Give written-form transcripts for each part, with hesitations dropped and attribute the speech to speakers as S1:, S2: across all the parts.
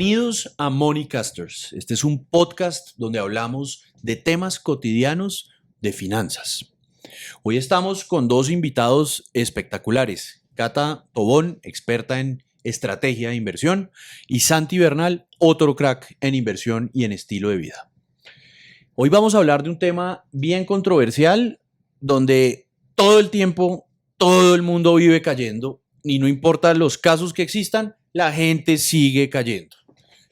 S1: Bienvenidos a Moneycasters. Este es un podcast donde hablamos de temas cotidianos de finanzas. Hoy estamos con dos invitados espectaculares. Cata Tobón, experta en estrategia de inversión, y Santi Bernal, otro crack en inversión y en estilo de vida. Hoy vamos a hablar de un tema bien controversial donde todo el tiempo todo el mundo vive cayendo y no importa los casos que existan, la gente sigue cayendo.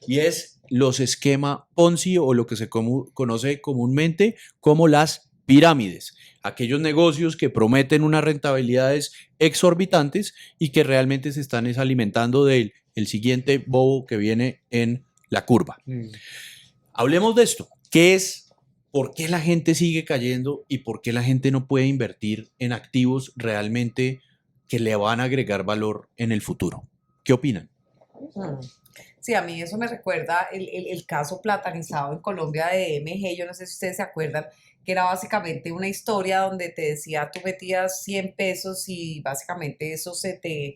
S1: Y es los esquemas Ponzi o lo que se conoce comúnmente como las pirámides. Aquellos negocios que prometen unas rentabilidades exorbitantes y que realmente se están alimentando del siguiente bobo que viene en la curva. Hablemos de esto. ¿Qué es? ¿Por qué la gente sigue cayendo y por qué la gente no puede invertir en activos realmente que le van a agregar valor en el futuro? ¿Qué opinan?
S2: Sí, a mí eso me recuerda el caso platanizado en Colombia de DMG. Yo no sé si ustedes se acuerdan, que era básicamente una historia donde te decía, tú metías 100 pesos y básicamente eso se te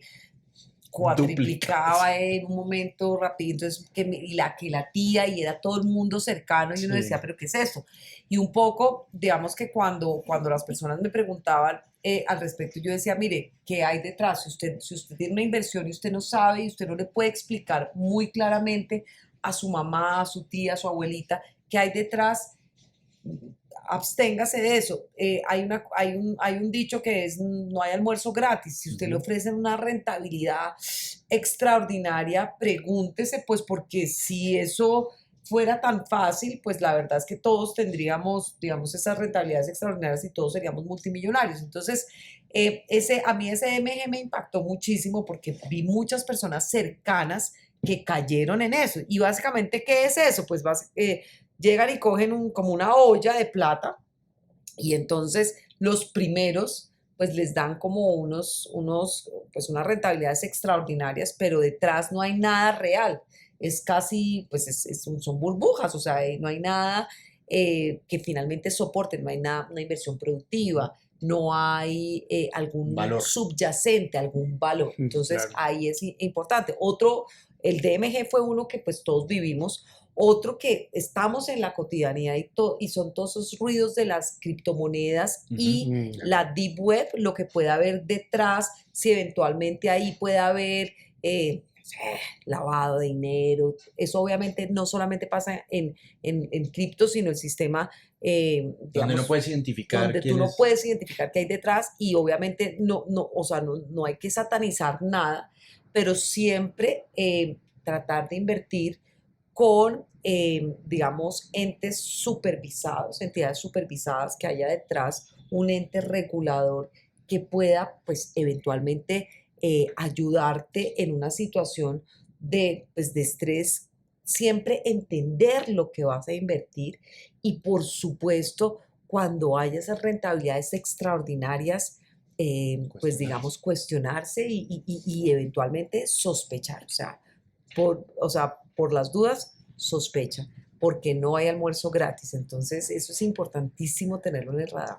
S2: cuatriplicaba en un momento rápido, entonces y la tía, y era todo el mundo cercano, y uno decía, ¿pero qué es esto? Y un poco, digamos que cuando las personas me preguntaban al respecto, yo decía, mire, ¿qué hay detrás? Si usted tiene una inversión y usted no sabe y usted no le puede explicar muy claramente a su mamá, a su tía, a su abuelita, qué hay detrás, absténgase de eso. Hay un dicho que es, no hay almuerzo gratis. Si usted le ofrecen una rentabilidad extraordinaria, pregúntese, pues, porque si eso fuera tan fácil, pues la verdad es que todos tendríamos, digamos, esas rentabilidades extraordinarias y todos seríamos multimillonarios. Entonces, a mí ese MG me impactó muchísimo porque vi muchas personas cercanas que cayeron en eso. Y básicamente, ¿qué es eso? Pues llegan y cogen como una olla de plata y entonces los primeros pues les dan como pues unas rentabilidades extraordinarias, pero detrás no hay nada real. Es casi, pues son burbujas, o sea, no hay nada que finalmente soporte, no hay nada, una inversión productiva, no hay algún
S1: valor
S2: subyacente, algún valor. Entonces,
S3: claro.
S2: ahí es importante. El DMG fue uno que pues todos vivimos. Otro que estamos en la cotidianidad y son todos esos ruidos de las criptomonedas y la deep web, lo que puede haber detrás, si eventualmente ahí puede haber lavado de dinero. Eso obviamente no solamente pasa en cripto, sino el sistema,
S1: Donde
S2: digamos,
S1: no puedes identificar
S2: donde tú no puedes identificar qué hay detrás y obviamente no hay que satanizar nada, pero siempre tratar de invertir con, digamos, entes supervisados, entidades supervisadas, que haya detrás un ente regulador que pueda, pues, eventualmente ayudarte en una situación pues, de estrés, siempre entender lo que vas a invertir y, por supuesto, cuando haya esas rentabilidades extraordinarias, pues, digamos, cuestionarse y eventualmente sospechar, o sea, por las dudas, sospecha, porque no hay almuerzo gratis. Entonces, eso es importantísimo tenerlo en el radar.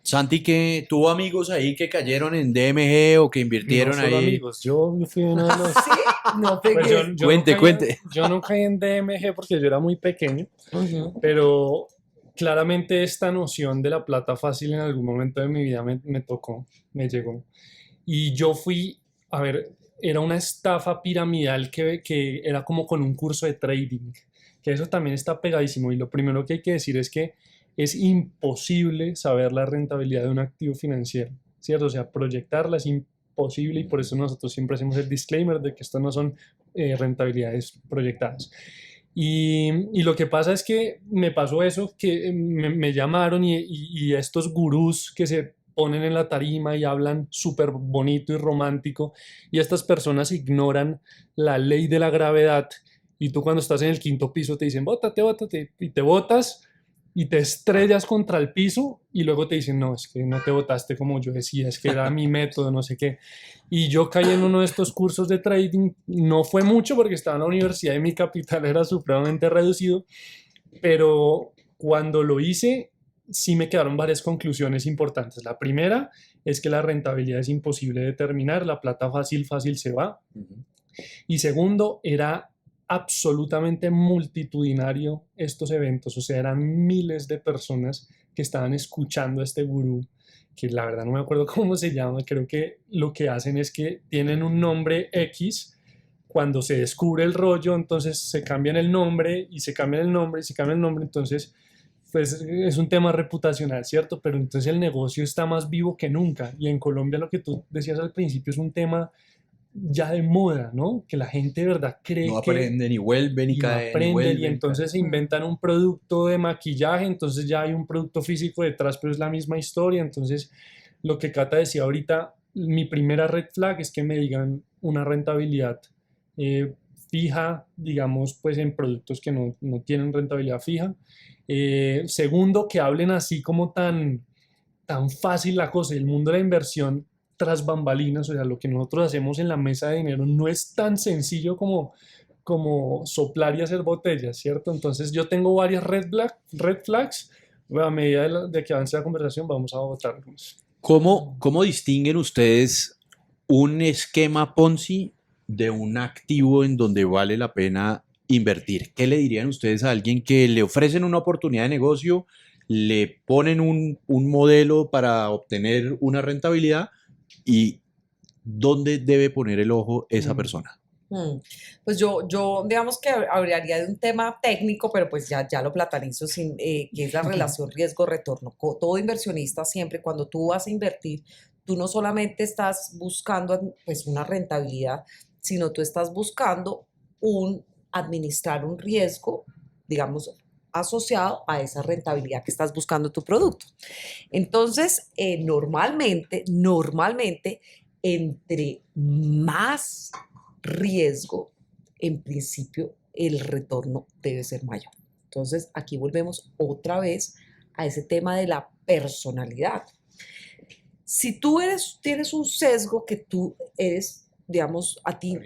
S1: Santi, que tuvo amigos ahí que cayeron en DMG o que invirtieron
S3: No solo
S1: ahí.
S3: amigos, yo fui uno de los...
S2: ¿Sí? No
S3: Pues
S2: pegué.
S1: Cuente.
S3: Yo no caí en DMG porque yo era muy pequeño, pero claramente esta noción de la plata fácil en algún momento de mi vida me tocó, me llegó. Y yo fui, a ver, era una estafa piramidal que era como con un curso de trading, que eso también está pegadísimo. Y lo primero que hay que decir es que es imposible saber la rentabilidad de un activo financiero, ¿cierto? O sea, proyectarla es imposible y por eso nosotros siempre hacemos el disclaimer de que estas no son rentabilidades proyectadas. Y lo que pasa es que me pasó eso, que me llamaron y estos gurús que se ponen en la tarima y hablan súper bonito y romántico, y estas personas ignoran la ley de la gravedad, y tú cuando estás en el quinto piso te dicen, bótate, y te botas y te estrellas contra el piso y luego te dicen, no, es que no te botaste como yo decía, es que era mi método, no sé qué. Y yo caí en uno de estos cursos de trading, no fue mucho porque estaba en la universidad y mi capital era supremamente reducido, pero cuando lo hice sí me quedaron varias conclusiones importantes. La primera es que la rentabilidad es imposible de determinar, la plata fácil se va. Y segundo, era absolutamente multitudinario estos eventos, o sea, eran miles de personas que estaban escuchando a este gurú, que la verdad no me acuerdo cómo se llama, creo que lo que hacen es que tienen un nombre X, cuando se descubre el rollo, entonces se cambian el nombre y se cambian el nombre y se cambian el nombre, entonces pues es un tema reputacional, ¿cierto? Pero entonces el negocio está más vivo que nunca y en Colombia lo que tú decías al principio es un tema ya de moda, ¿no? Que la gente de verdad cree
S1: No
S3: que
S1: aprenden y vuelven y
S3: y no
S1: caen y
S3: aprenden y
S1: vuelven.
S3: entonces se inventan un producto de maquillaje, entonces ya hay un producto físico detrás, pero es la misma historia. Entonces, lo que Cata decía ahorita, mi primera red flag es que me digan una rentabilidad eh, fija, digamos, pues en productos que no tienen rentabilidad fija. Segundo, que hablen así como tan fácil la cosa. El mundo de la inversión tras bambalinas, o sea, lo que nosotros hacemos en la mesa de dinero no es tan sencillo como soplar y hacer botellas, ¿cierto? Entonces yo tengo varias red flags, bueno, a medida de que avance la conversación vamos a votarlos.
S1: ¿Cómo distinguen ustedes un esquema Ponzi de un activo en donde vale la pena invertir? ¿Qué le dirían ustedes a alguien que le ofrecen una oportunidad de negocio, le ponen un modelo para obtener una rentabilidad y dónde debe poner el ojo esa
S3: Mm.
S1: persona?
S2: Pues yo digamos que hablaría de un tema técnico, pero pues ya lo platanizo, que es la relación riesgo-retorno. Todo inversionista siempre, cuando tú vas a invertir, tú no solamente estás buscando pues una rentabilidad, sino tú estás buscando administrar un riesgo, digamos, asociado a esa rentabilidad que estás buscando tu producto. Entonces, normalmente, entre más riesgo, en principio, el retorno debe ser mayor. Entonces, aquí volvemos otra vez a ese tema de la personalidad. Si tienes un sesgo que tú eres, digamos, a ti,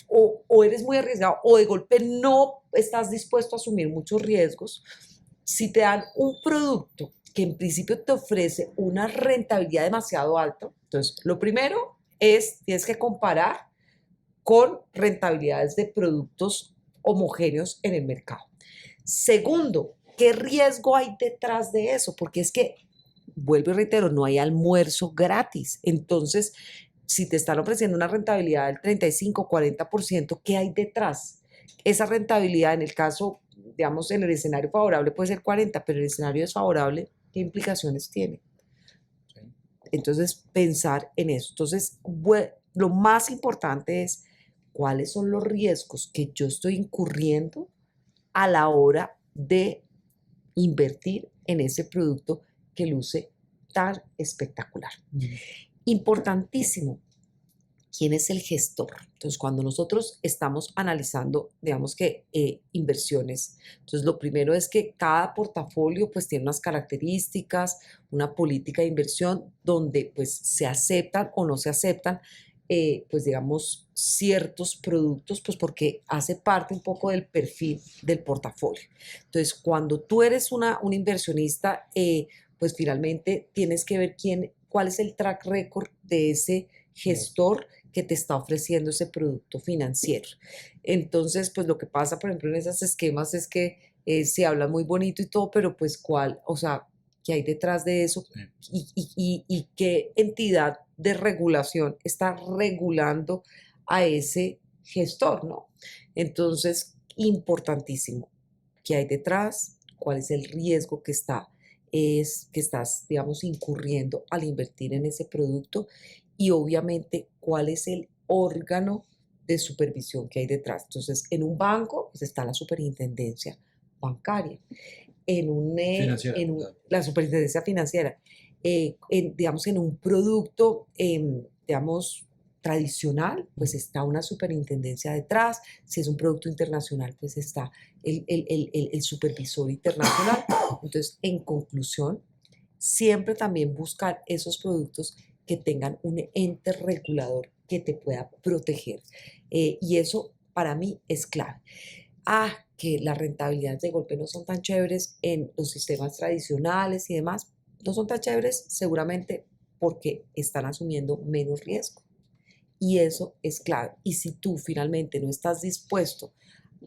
S2: o eres muy arriesgado, o de golpe no estás dispuesto a asumir muchos riesgos, si te dan un producto que en principio te ofrece una rentabilidad demasiado alta, entonces lo primero es, tienes que comparar con rentabilidades de productos homogéneos en el mercado. Segundo, ¿qué riesgo hay detrás de eso? Porque es que, vuelvo y reitero, no hay almuerzo gratis. Entonces, si te están ofreciendo una rentabilidad del 35, 40%, ¿qué hay detrás? Esa rentabilidad, en el caso, digamos, en el escenario favorable puede ser 40, pero el escenario desfavorable, ¿qué implicaciones tiene? Entonces, pensar en eso. Entonces, lo más importante es cuáles son los riesgos que yo estoy incurriendo a la hora de invertir en ese producto que luce tan espectacular. Importantísimo, ¿quién es el gestor? Entonces, cuando nosotros estamos analizando, digamos que inversiones, entonces lo primero es que cada portafolio pues tiene unas características, una política de inversión donde pues se aceptan o no se aceptan pues digamos ciertos productos pues porque hace parte un poco del perfil del portafolio. Entonces, cuando tú eres un inversionista, pues finalmente tienes que ver cuál es el track record de ese gestor que te está ofreciendo ese producto financiero. Entonces, pues lo que pasa, por ejemplo, en esos esquemas es que se habla muy bonito y todo, pero pues o sea, ¿qué hay detrás de eso? Y qué entidad de regulación está regulando a ese gestor, ¿no? Entonces, importantísimo, ¿qué hay detrás? ¿Cuál es el riesgo que estás, digamos, incurriendo al invertir en ese producto? Y obviamente, ¿cuál es el órgano de supervisión que hay detrás? Entonces, en un banco, pues está la superintendencia bancaria,
S1: Financiera.
S2: la superintendencia financiera, digamos, en un producto, digamos, tradicional, pues está una superintendencia detrás. Si es un producto internacional, pues está el supervisor internacional. Entonces, en conclusión, siempre también buscar esos productos que tengan un ente regulador que te pueda proteger. Y eso para mí es clave. Que las rentabilidades de golpe no son tan chéveres en los sistemas tradicionales y demás, no son tan chéveres seguramente porque están asumiendo menos riesgo. Y eso es clave. Y si tú finalmente no estás dispuesto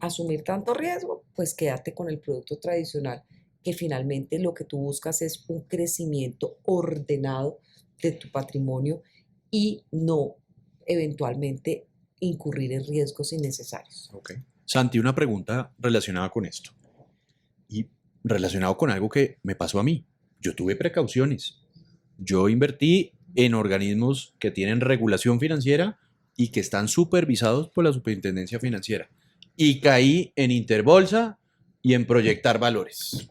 S2: asumir tanto riesgo, pues quédate con el producto tradicional, que finalmente lo que tú buscas es un crecimiento ordenado de tu patrimonio y no eventualmente incurrir en riesgos innecesarios.
S1: Ok. Santi, una pregunta relacionada con esto y relacionado con algo que me pasó a mí. Yo tuve precauciones. Yo invertí en organismos que tienen regulación financiera y que están supervisados por la Superintendencia Financiera. Y caí en Interbolsa y en proyectar valores.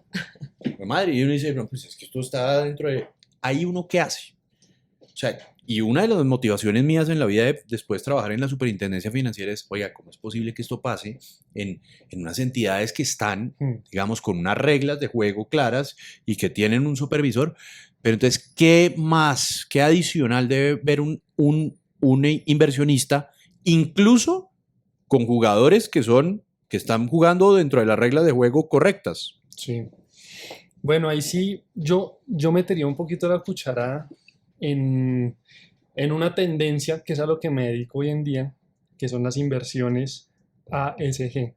S1: Madre, y uno dice, no, pues es que esto está dentro de... Ahí uno, ¿qué hace? O sea, y una de las motivaciones mías en la vida de después trabajar en la Superintendencia Financiera es, oiga, ¿cómo es posible que esto pase en unas entidades que están, digamos, con unas reglas de juego claras y que tienen un supervisor? Pero entonces, ¿qué más, qué adicional debe ver un inversionista, incluso con jugadores que están jugando dentro de las reglas de juego correctas?
S3: Sí. Bueno, ahí sí yo metería un poquito la cuchara en, en una tendencia que es a lo que me dedico hoy en día, que son las inversiones ASG.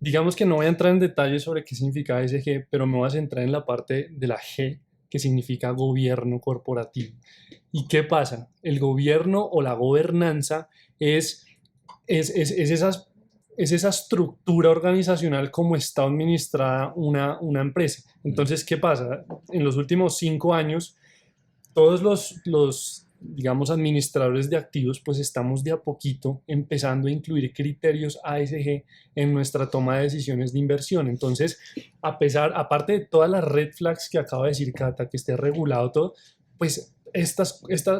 S3: Digamos que no voy a entrar en detalles sobre qué significa ASG, pero me voy a centrar en la parte de la G, que significa gobierno corporativo. ¿Y qué pasa? El gobierno o la gobernanza es esa estructura organizacional como está administrada una empresa. Entonces, ¿qué pasa? En los últimos 5 años, todos los, digamos, administradores de activos, pues estamos de a poquito empezando a incluir criterios ASG en nuestra toma de decisiones de inversión. Entonces, aparte de todas las red flags que acaba de decir Cata, que esté regulado todo, pues este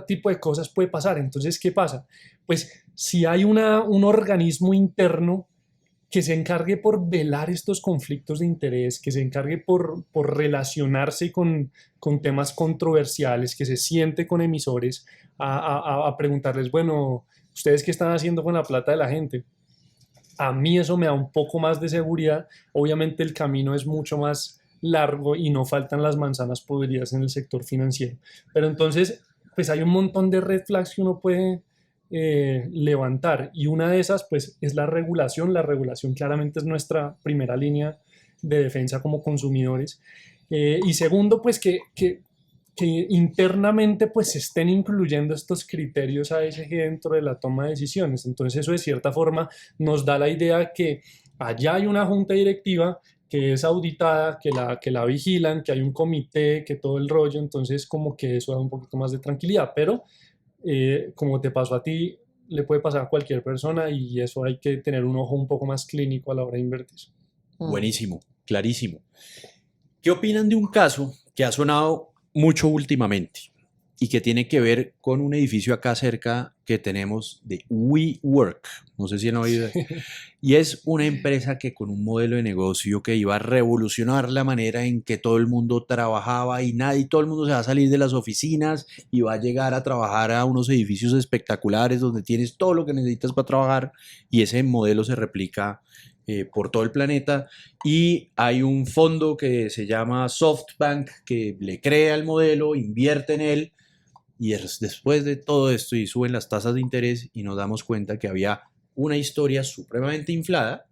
S3: tipo de cosas puede pasar. Entonces, ¿qué pasa? Pues si hay un organismo interno que se encargue por velar estos conflictos de interés, que se encargue por relacionarse con temas controversiales, que se siente con emisores a preguntarles, bueno, ¿ustedes qué están haciendo con la plata de la gente? A mí eso me da un poco más de seguridad. Obviamente el camino es mucho más largo y no faltan las manzanas podridas en el sector financiero. Pero entonces, pues hay un montón de red flags que uno puede levantar, y una de esas pues es la regulación. La regulación claramente es nuestra primera línea de defensa como consumidores, y segundo pues que internamente pues se estén incluyendo estos criterios ASG dentro de la toma de decisiones. Entonces eso de cierta forma nos da la idea que allá hay una junta directiva que es auditada, que la vigilan, que hay un comité, que todo el rollo. Entonces como que eso da un poquito más de tranquilidad, pero como te pasó a ti, le puede pasar a cualquier persona, y eso hay que tener un ojo un poco más clínico a la hora de invertir.
S1: Buenísimo, clarísimo. ¿Qué opinan de un caso que ha sonado mucho últimamente y que tiene que ver con un edificio acá cerca que tenemos de WeWork? No sé si han oído. Y es una empresa que con un modelo de negocio que iba a revolucionar la manera en que todo el mundo trabajaba y todo el mundo se va a salir de las oficinas y va a llegar a trabajar a unos edificios espectaculares donde tienes todo lo que necesitas para trabajar, y ese modelo se replica por todo el planeta, y hay un fondo que se llama SoftBank que le crea el modelo, invierte en él, y después de todo esto y suben las tasas de interés y nos damos cuenta que había una historia supremamente inflada,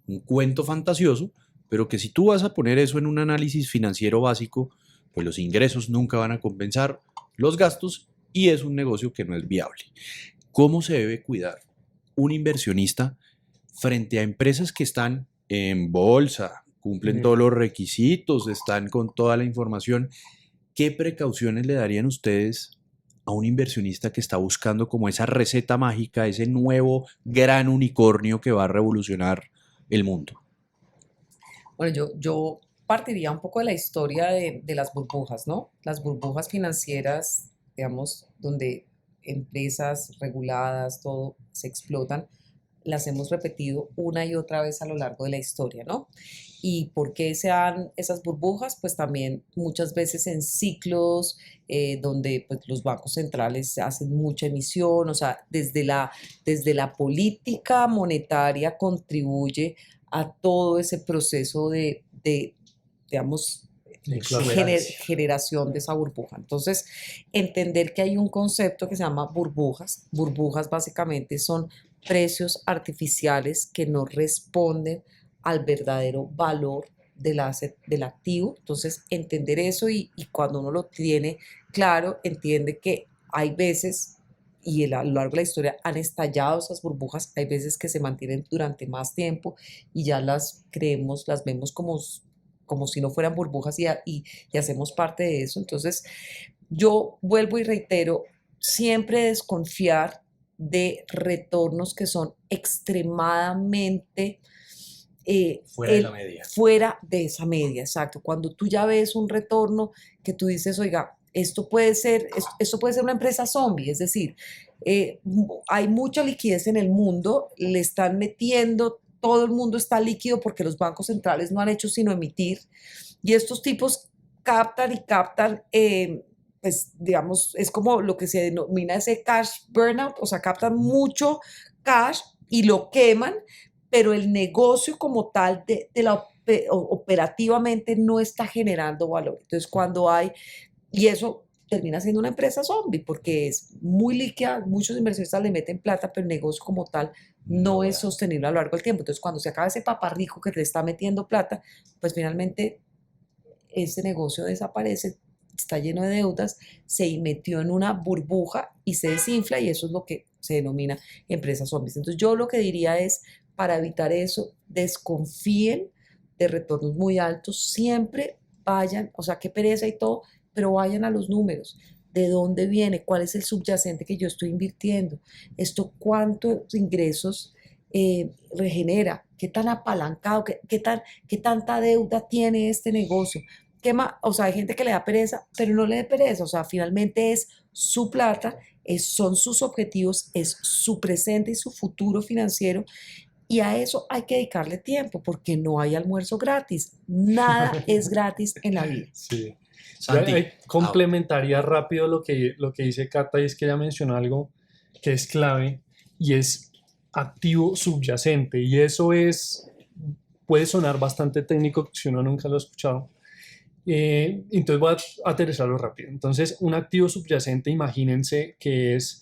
S1: un cuento fantasioso, pero que si tú vas a poner eso en un análisis financiero básico, pues los ingresos nunca van a compensar los gastos y es un negocio que no es viable. ¿Cómo se debe cuidar un inversionista frente a empresas que están en bolsa, cumplen todos los requisitos, están con toda la información? ¿Qué precauciones le darían ustedes a un inversionista que está buscando como esa receta mágica, ese nuevo gran unicornio que va a revolucionar el mundo?
S2: Bueno, yo partiría un poco de la historia de las burbujas, ¿no? Las burbujas financieras, digamos, donde empresas reguladas, todo, se explotan, las hemos repetido una y otra vez a lo largo de la historia, ¿no? ¿Y por qué se dan esas burbujas? Pues también muchas veces en ciclos donde pues, los bancos centrales hacen mucha emisión, o sea, desde la política monetaria contribuye a todo ese proceso digamos, generación de esa burbuja. Entonces, entender que hay un concepto que se llama burbujas. Burbujas básicamente son precios artificiales que no responden al verdadero valor del activo. Entonces, entender eso y cuando uno lo tiene claro, entiende que hay veces, y a lo largo de la historia han estallado esas burbujas, hay veces que se mantienen durante más tiempo y ya las creemos, las vemos como si no fueran burbujas y hacemos parte de eso. Entonces, yo vuelvo y reitero, siempre desconfiar de retornos que son extremadamente
S1: Fuera de la media.
S2: fuera de esa media, exacto. Cuando tú ya ves un retorno que tú dices, oiga, esto puede ser una empresa zombie, es decir, hay mucha liquidez en el mundo, le están metiendo, todo el mundo está líquido porque los bancos centrales no han hecho sino emitir, y estos tipos captan y captan, pues digamos, es como lo que se denomina ese cash burnout, o sea, captan mucho cash y lo queman, pero el negocio como tal operativamente no está generando valor. Entonces, y eso termina siendo una empresa zombie porque es muy líquida, muchos inversionistas le meten plata, pero el negocio como tal no es sostenible a lo largo del tiempo. Entonces, cuando se acaba ese paparrico que le está metiendo plata, pues finalmente ese negocio desaparece, está lleno de deudas, se metió en una burbuja y se desinfla, y eso es lo que se denomina empresas zombies. Entonces, yo lo que diría es, para evitar eso, desconfíen de retornos muy altos, siempre vayan, o sea, qué pereza y todo, pero vayan a los números. ¿De dónde viene? ¿Cuál es el subyacente que yo estoy invirtiendo? ¿Esto cuántos ingresos regenera? ¿Qué tan apalancado? ¿Qué tanta deuda tiene este negocio? ¿Qué más? O sea, hay gente que le da pereza, pero no le da pereza. O sea, finalmente es su plata, son sus objetivos, es su presente y su futuro financiero. Y a eso hay que dedicarle tiempo, porque no hay almuerzo gratis. Nada es gratis en la vida.
S3: Sí.
S1: Santi,
S3: Complementaría rápido lo que dice Cata, y es que ella mencionó algo que es clave y es activo subyacente, y eso puede sonar bastante técnico si uno nunca lo ha escuchado. Entonces voy a aterrizarlo rápido. Entonces, un activo subyacente, imagínense que es,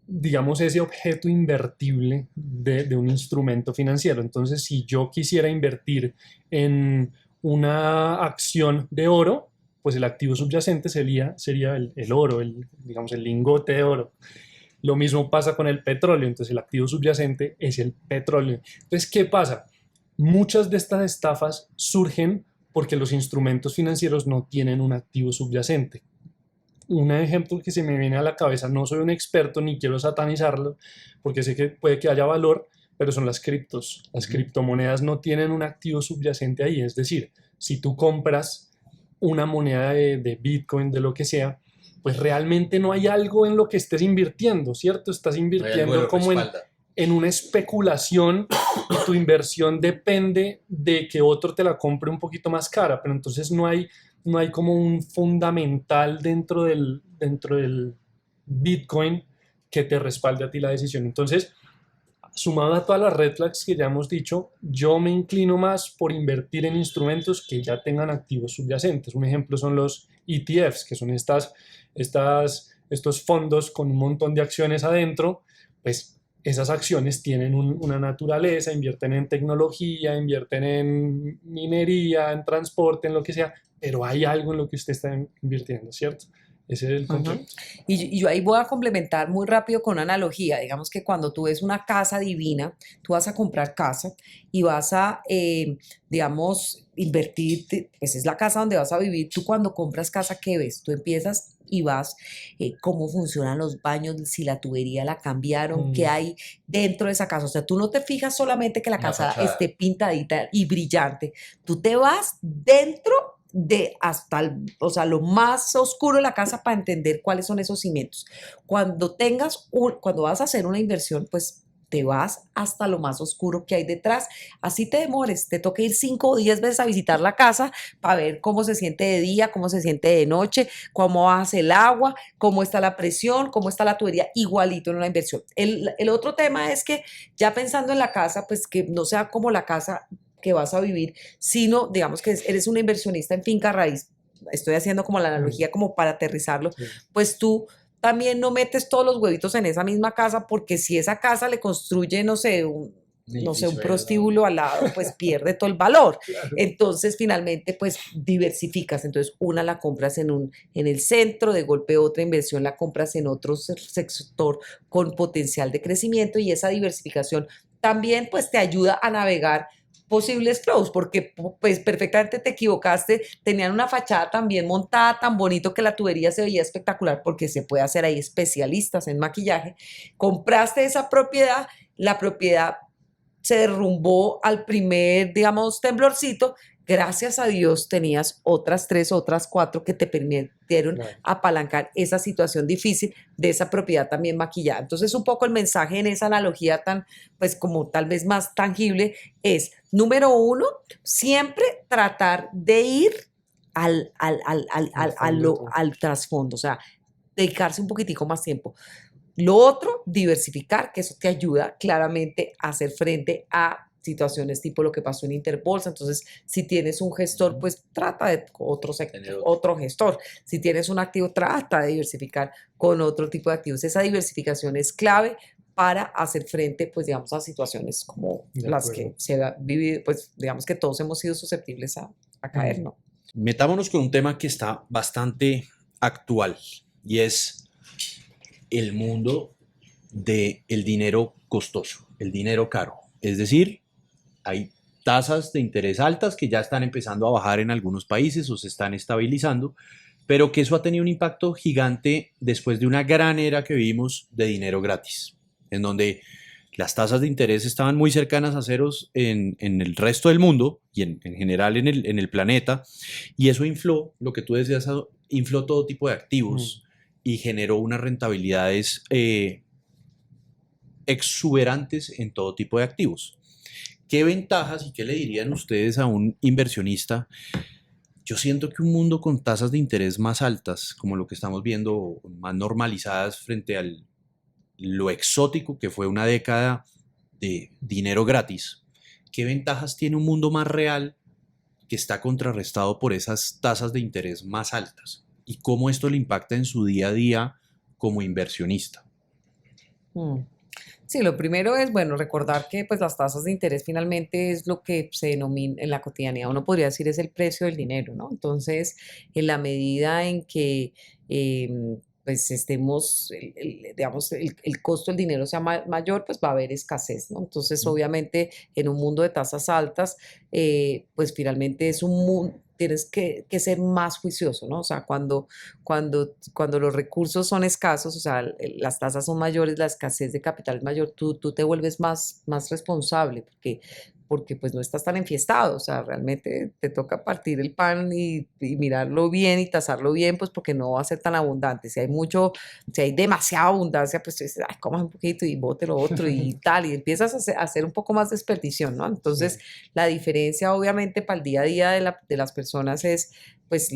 S3: digamos, ese objeto invertible de un instrumento financiero. Entonces, si yo quisiera invertir en una acción de oro, pues el activo subyacente sería el oro, digamos, el lingote de oro. Lo mismo pasa con el petróleo, entonces el activo subyacente es el petróleo. Entonces, ¿qué pasa? Muchas de estas estafas surgen porque los instrumentos financieros no tienen un activo subyacente. Un ejemplo que se me viene a la cabeza, no soy un experto ni quiero satanizarlo, porque sé que puede que haya valor, pero son las criptos. Las criptomonedas no tienen un activo subyacente ahí, es decir, si tú compras una moneda de Bitcoin, de lo que sea, pues realmente no hay algo en lo que estés invirtiendo, ¿cierto? Estás invirtiendo como en una especulación, y tu inversión depende de que otro te la compre un poquito más cara, pero entonces no hay como un fundamental dentro del Bitcoin que te respalde a ti la decisión. Entonces, sumado a todas las red flags que ya hemos dicho, yo me inclino más por invertir en instrumentos que ya tengan activos subyacentes. Un ejemplo son los ETFs, que son estos fondos con un montón de acciones adentro. Pues esas acciones tienen una naturaleza, invierten en tecnología, invierten en minería, en transporte, en lo que sea, pero hay algo en lo que usted está invirtiendo, ¿cierto? Ese es el concepto.
S2: Y yo ahí voy a complementar muy rápido con una analogía. Digamos que cuando tú ves una casa divina, tú vas a comprar casa y vas a, digamos, invertir, pues es la casa donde vas a vivir. Tú cuando compras casa, ¿qué ves? Tú empiezas y vas, cómo funcionan los baños, si la tubería la cambiaron, qué hay dentro de esa casa. O sea, tú no te fijas solamente que la casa esté pintadita y brillante. Tú te vas dentro de hasta, o sea, lo más oscuro de la casa para entender cuáles son esos cimientos. Cuando vas a hacer una inversión, pues te vas hasta lo más oscuro que hay detrás. Así te demores, te toca ir 5 o 10 veces a visitar la casa para ver cómo se siente de día, cómo se siente de noche, cómo hace el agua, cómo está la presión, cómo está la tubería, igualito en una inversión. El otro tema es que ya pensando en la casa, pues que no sea como la casa que vas a vivir, sino digamos que eres una inversionista en finca raíz. Estoy haciendo como la analogía como para aterrizarlo, pues tú también no metes todos los huevitos en esa misma casa, porque si esa casa le construye, no sé, un prostíbulo al lado, pues pierde todo el valor.
S3: Claro.
S2: Entonces, finalmente, pues diversificas. Entonces, una la compras en el centro, de golpe otra inversión la compras en otro sector con potencial de crecimiento, y esa diversificación también pues te ayuda a navegar posibles flows, porque pues perfectamente te equivocaste, tenían una fachada tan bien montada, tan bonito, que la tubería se veía espectacular, porque se puede hacer ahí especialistas en maquillaje. Compraste esa propiedad, la propiedad se derrumbó al primer, digamos, temblorcito. Gracias a Dios tenías otras 3, otras 4 que te permitieron
S3: Claro.
S2: apalancar esa situación difícil de esa propiedad también maquillada. Entonces, un poco el mensaje en esa analogía tan, pues como tal vez más tangible es, número 1, siempre tratar de ir al trasfondo, o sea, dedicarse un poquitico más tiempo. Lo otro, diversificar, que eso te ayuda claramente a hacer frente a situaciones tipo lo que pasó en Interbolsa. Entonces, si tienes un gestor, pues trata de otro gestor. Si tienes un activo, trata de diversificar con otro tipo de activos. Esa diversificación es clave para hacer frente, pues digamos, a situaciones como las que se ha vivido, pues digamos que todos hemos sido susceptibles a caer, ¿no?
S1: Metámonos con un tema que está bastante actual, y es el mundo del dinero costoso, el dinero caro. Es decir, hay tasas de interés altas que ya están empezando a bajar en algunos países o se están estabilizando, pero que eso ha tenido un impacto gigante después de una gran era que vivimos de dinero gratis, en donde las tasas de interés estaban muy cercanas a ceros en el resto del mundo y en general en el planeta, y eso infló, lo que tú decías, infló todo tipo de activos y generó unas rentabilidades exuberantes en todo tipo de activos. ¿Qué ventajas y qué le dirían ustedes a un inversionista? Yo siento que un mundo con tasas de interés más altas, como lo que estamos viendo, más normalizadas frente a lo exótico que fue una década de dinero gratis, ¿qué ventajas tiene un mundo más real que está contrarrestado por esas tasas de interés más altas? ¿Y cómo esto le impacta en su día a día como inversionista?
S2: Sí, lo primero es, bueno, recordar que pues las tasas de interés finalmente es lo que se denomina en la cotidianidad, uno podría decir es el precio del dinero, ¿no? Entonces, en la medida en que pues estemos, digamos, el costo del dinero sea mayor, pues va a haber escasez, ¿no? Entonces, obviamente, en un mundo de tasas altas, pues finalmente es un mundo, tienes que ser más juicioso, ¿no? O sea, cuando los recursos son escasos, o sea, las tasas son mayores, la escasez de capital es mayor, tú te vuelves más responsable, porque pues no estás tan enfiestado, o sea, realmente te toca partir el pan y mirarlo bien y tasarlo bien, pues porque no va a ser tan abundante. Si hay demasiada abundancia, pues tú dices, ay, comas un poquito y bote lo otro y tal, y empiezas a hacer un poco más de desperdición, ¿no? Entonces, la diferencia obviamente para el día a día de las personas es, pues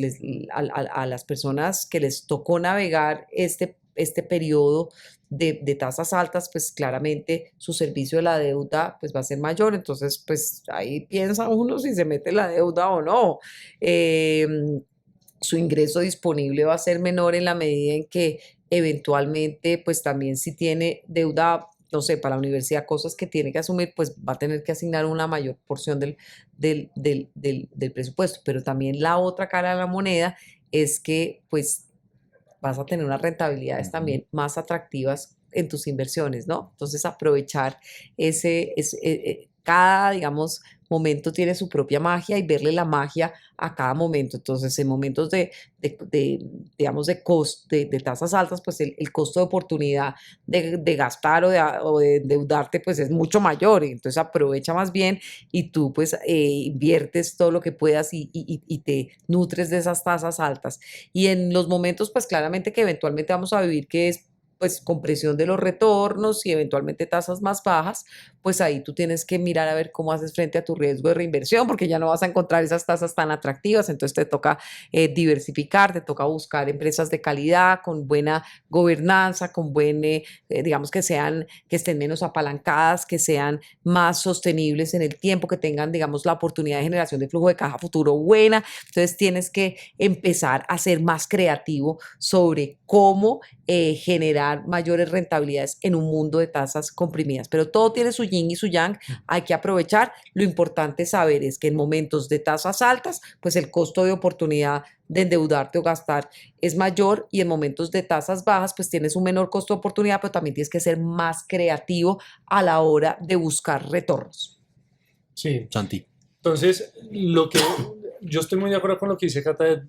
S2: a las personas que les tocó navegar este periodo de tasas altas, pues claramente su servicio de la deuda pues va a ser mayor, entonces pues ahí piensa uno si se mete la deuda o no. Su ingreso disponible va a ser menor en la medida en que eventualmente pues también si tiene deuda, no sé, para la universidad, cosas que tiene que asumir, pues va a tener que asignar una mayor porción del presupuesto. Pero también la otra cara de la moneda es que pues vas a tener unas rentabilidades también más atractivas en tus inversiones, ¿no? Entonces aprovechar cada, digamos, momento tiene su propia magia, y verle la magia a cada momento. Entonces, en momentos digamos, de tasas altas, pues el costo de oportunidad de gastar o de endeudarte, pues es mucho mayor. Y entonces aprovecha más bien y tú, pues, inviertes todo lo que puedas y te nutres de esas tasas altas. Y en los momentos, pues, claramente que eventualmente vamos a vivir, que es pues con presión de los retornos y eventualmente tasas más bajas, pues ahí tú tienes que mirar a ver cómo haces frente a tu riesgo de reinversión, porque ya no vas a encontrar esas tasas tan atractivas, entonces te toca diversificar, te toca buscar empresas de calidad, con buena gobernanza, con digamos que estén menos apalancadas, que sean más sostenibles en el tiempo, que tengan, digamos, la oportunidad de generación de flujo de caja futuro buena. Entonces tienes que empezar a ser más creativo sobre cómo generar mayores rentabilidades en un mundo de tasas comprimidas. Pero todo tiene su yin y su yang, hay que aprovechar. Lo importante saber es que en momentos de tasas altas, pues el costo de oportunidad de endeudarte o gastar es mayor, y en momentos de tasas bajas, pues tienes un menor costo de oportunidad, pero también tienes que ser más creativo a la hora de buscar retornos.
S3: Sí.
S1: Santi.
S3: Entonces, yo estoy muy de acuerdo con lo que dice Cata de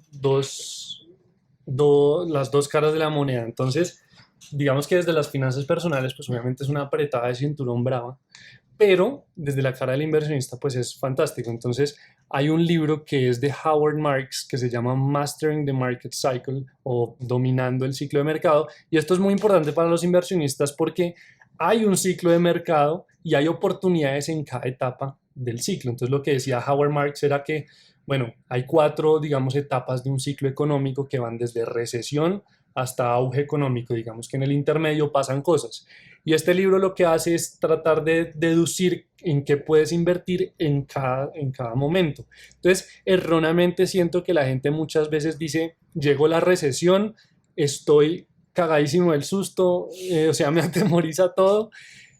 S3: las dos caras de la moneda. Entonces, digamos que desde las finanzas personales, pues obviamente es una apretada de cinturón brava, pero desde la cara del inversionista, pues es fantástico. Entonces, hay un libro que es de Howard Marks que se llama Mastering the Market Cycle o Dominando el ciclo de mercado. Y esto es muy importante para los inversionistas porque hay un ciclo de mercado y hay oportunidades en cada etapa del ciclo. Entonces, lo que decía Howard Marks era que, bueno, hay 4, digamos, etapas de un ciclo económico que van desde recesión hasta auge económico. Digamos que en el intermedio pasan cosas. Y este libro lo que hace es tratar de deducir en qué puedes invertir en cada momento. Entonces, erróneamente siento que la gente muchas veces dice, llegó la recesión, estoy cagadísimo del susto, o sea, me atemoriza todo,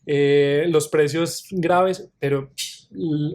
S3: los precios graves, pero,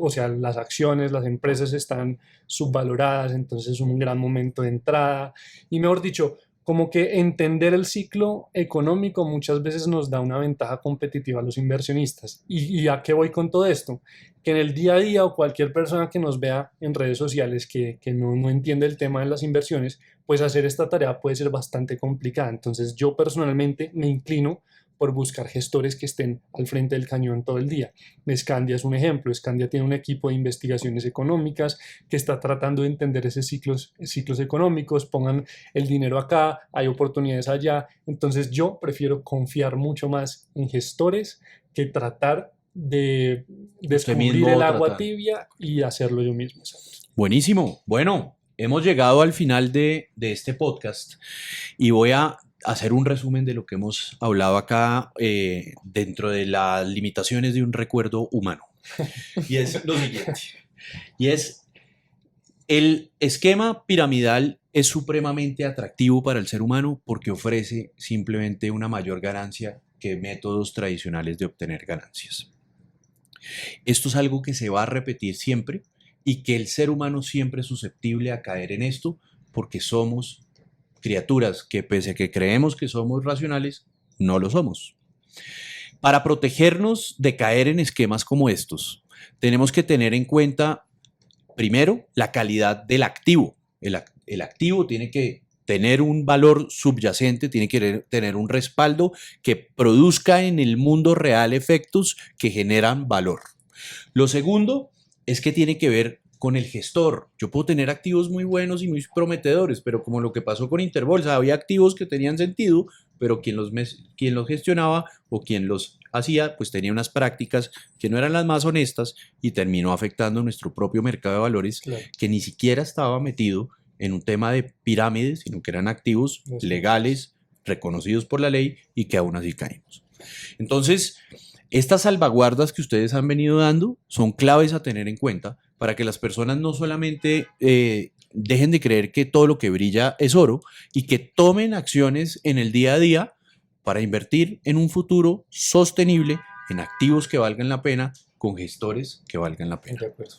S3: o sea, las acciones, las empresas están subvaloradas, entonces es un gran momento de entrada. Y mejor dicho, como que entender el ciclo económico muchas veces nos da una ventaja competitiva a los inversionistas. ¿Y a qué voy con todo esto? Que en el día a día o cualquier persona que nos vea en redes sociales que no entiende el tema de las inversiones, pues hacer esta tarea puede ser bastante complicada. Entonces yo personalmente me inclino por buscar gestores que estén al frente del cañón todo el día. Scandia es un ejemplo. Scandia tiene un equipo de investigaciones económicas que está tratando de entender esos ciclos económicos, pongan el dinero acá, hay oportunidades allá. Entonces yo prefiero confiar mucho más en gestores que tratar de descubrir el agua tibia y hacerlo yo mismo.
S1: Buenísimo. Bueno, hemos llegado al final de este podcast y voy a hacer un resumen de lo que hemos hablado acá dentro de las limitaciones de un recuerdo humano. Y es lo siguiente. Y es, el esquema piramidal es supremamente atractivo para el ser humano porque ofrece simplemente una mayor ganancia que métodos tradicionales de obtener ganancias. Esto es algo que se va a repetir siempre y que el ser humano siempre es susceptible a caer en esto porque somos criaturas que, pese a que creemos que somos racionales, no lo somos. Para protegernos de caer en esquemas como estos, tenemos que tener en cuenta, primero, la calidad del activo. El activo tiene que tener un valor subyacente, tiene que tener un respaldo que produzca en el mundo real efectos que generan valor. Lo segundo es que tiene que ver con el gestor. Yo puedo tener activos muy buenos y muy prometedores, pero como lo que pasó con Interbolsa, había activos que tenían sentido, pero quien los gestionaba o quien los hacía, pues tenía unas prácticas que no eran las más honestas y terminó afectando nuestro propio mercado de valores, claro, que ni siquiera estaba metido en un tema de pirámides, sino que eran activos legales, reconocidos por la ley y que aún así caímos. Entonces, estas salvaguardas que ustedes han venido dando son claves a tener en cuenta para que las personas no solamente dejen de creer que todo lo que brilla es oro y que tomen acciones en el día a día para invertir en un futuro sostenible, en activos que valgan la pena, con gestores que valgan la pena.
S3: De acuerdo.